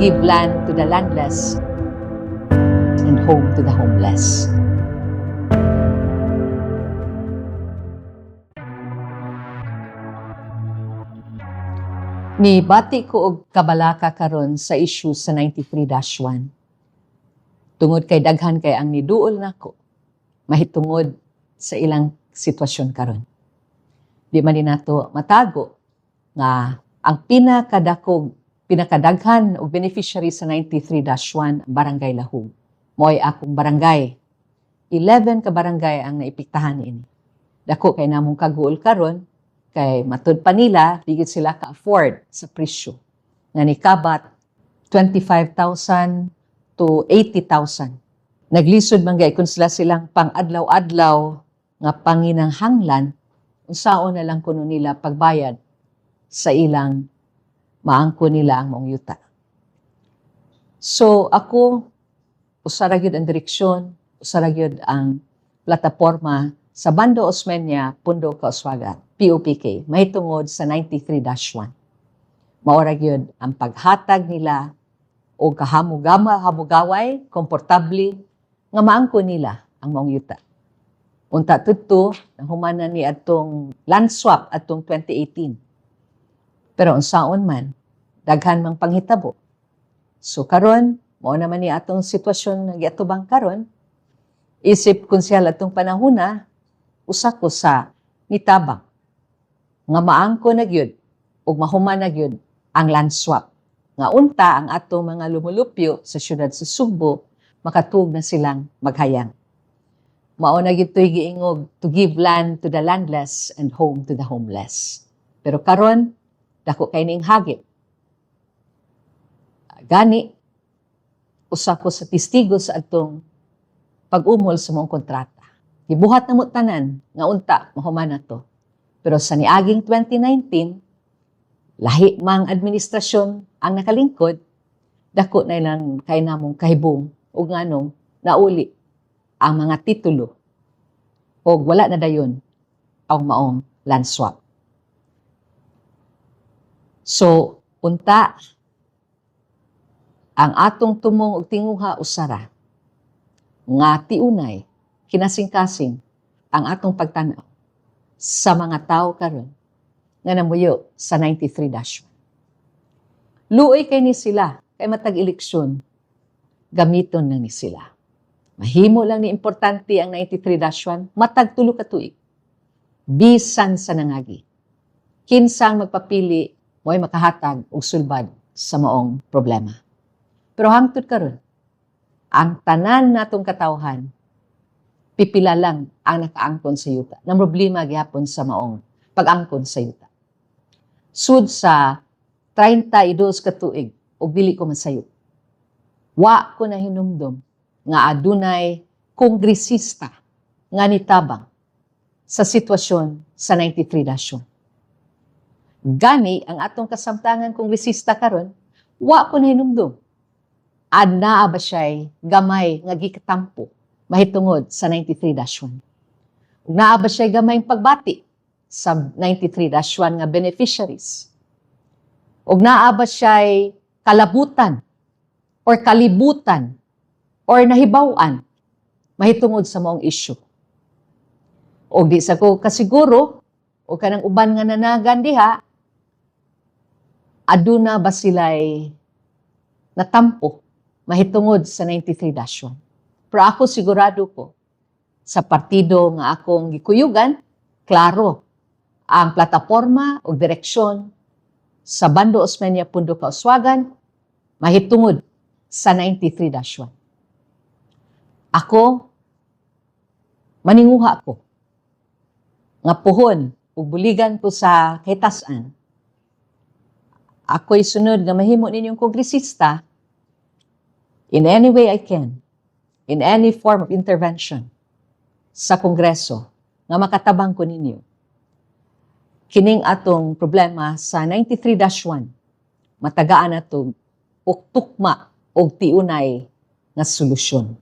give land to the landless and home to the homeless. Mibati ko og kabalaka karon sa issue sa 93-1. Tungod kay daghan kay ang niduol nako, mahitungod sa ilang sitwasyon karon. Di man din nato matago nga ang pinakadaghan og beneficiary sa 93-1 Barangay Lahug. Mo'y akong barangay. 11 ka barangay ang naipiktahan ini. Dako kay namong kaguol karon kay matud pa nila, digit sila ka-afford sa presyo. Nga ni kabat 25,000 to 80,000. Naglisod man gay kung sila silang pang-adlaw-adlaw nga panginanghanglan, unsaon na lang kuno nila pagbayad sa ilang maangko nila ang maong yuta. So ako, usara gyud ang direksyon, usara gyud ang plataporma sa Bando Osmeña, Pundo, Kauswagan, POPK, mahitungod sa 93-1. Maura gyud ang paghatag nila o hamugaway, komportable, nga maangko nila ang maong yuta. Unta tudto, nahumanan ni atong land swap atong 2018. Pero unsaon man, daghan mang panghitabo. So karon, mao naman ni atong sitwasyon nga giatubang karon, isip konsyal atong panahona, usa ko sa nitabang nga maangko na gyud ug mahuman na gyud ang land swap. Nga unta ang atong mga lumulupyo sa syudad sa Sugbo, makatug na silang maghayang. Mao na gyud toy giingog to give land to the landless and home to the homeless. Pero karon dako kay ning hagit. Gani usa ko sa testigo sa atong pag-umol sa mong kontrata. Gibuhat na mo tanan nga unta mahuman na to. Pero sa niaging 2019, lahi mang administrasyon ang nakalingkod, dako na ilang kay namong kahibong o nganong nauli ang mga titulo o wala na dayon ang maong land swap. So, unta, ang atong tumong og tinguha usara, nga tiunay, kinasing-kasing ang atong pagtanaw sa mga tao karon nga namuyo sa 93-1. Luoy kay ni sila, kay matag eleksyon, gamiton lang ni sila. Mahimo lang ni importante ang 93-1, matag tulo ka tuig. Bisan sa nangagi. Kinsang magpapili, mo'y makahatag og sulbad sa maong problema. Pero hangtod karon, ang tanan natong katawhan, pipila lang ang nakaangkon sa yuta. Nang problema gihapon sa maong pag-angkon sa yuta. Sud sa 32 ka tuig, og dili ko masayot. Wa ko na hinumdum nga adunay kongresista nga nitabang sa sitwasyon sa 93-1. Gani ang atong kasamtangan kongresista karon, wa ko na hinumdum. Adnaa ba siya'y gamay nga gikatampo mahitungod sa 93-1. Ug naa ba siya'y gamay pagbati sa 93-1 nga beneficiaries? Ug naa ba siya'y kalabutan or kalibutan or nahibaw-an mahitungod sa maong issue? Ug di sa ko kasiguro o kanang uban nga nanagan diha, aduna ba sila'y natampo mahitungod sa 93-1? Pero ako sigurado ko, sa partido nga akong gikuyugan, klaro ang plataporma o direksyon sa Bando Osmeña, Pundo, Kauswagan, mahitungod sa 93-1. Ako, maninguha ko, nga puhon o buligan ko sa kahitasan, ako'y sunod nga mahimo ninyong kongresista in any way I can, in any form of intervention sa Kongreso nga makatabang ko ninyo. Kining atong problema sa 93-1, matagaan na ito og tukma og tiunay nga solusyon.